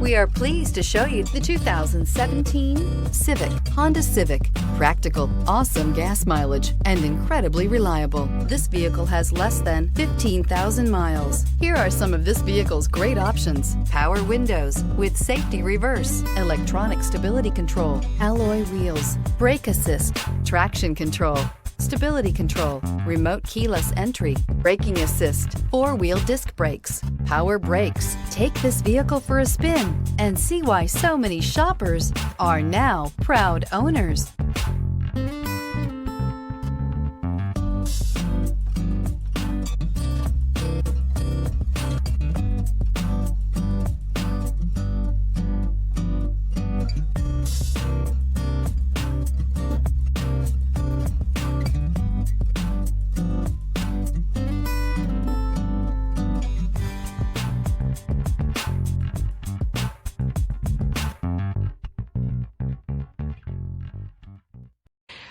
We are pleased to show you the 2017 Civic, Honda Civic. Practical, awesome gas mileage, and incredibly reliable. This vehicle has less than 15,000 miles. Here are some of this vehicle's great options: power windows with safety reverse, electronic stability control, alloy wheels, brake assist, traction control, stability control, remote keyless entry, braking assist, four-wheel disc brakes, power brakes. Take this vehicle for a spin and see why so many shoppers are now proud owners.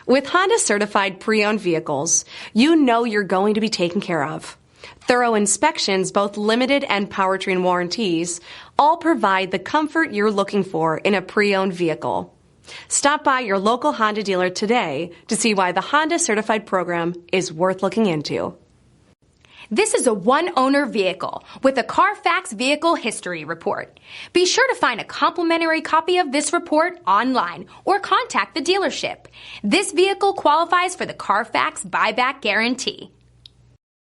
With Honda certified pre-owned vehicles, you know you're going to be taken care of. Thorough inspections, both limited and powertrain warranties, all provide the comfort you're looking for in a pre-owned vehicle. Stop by your local Honda dealer today to see why the Honda certified program is worth looking into. This is a one-owner vehicle with a Carfax Vehicle History Report. Be sure to find a complimentary copy of this report online or contact the dealership. This vehicle qualifies for the Carfax Buyback Guarantee.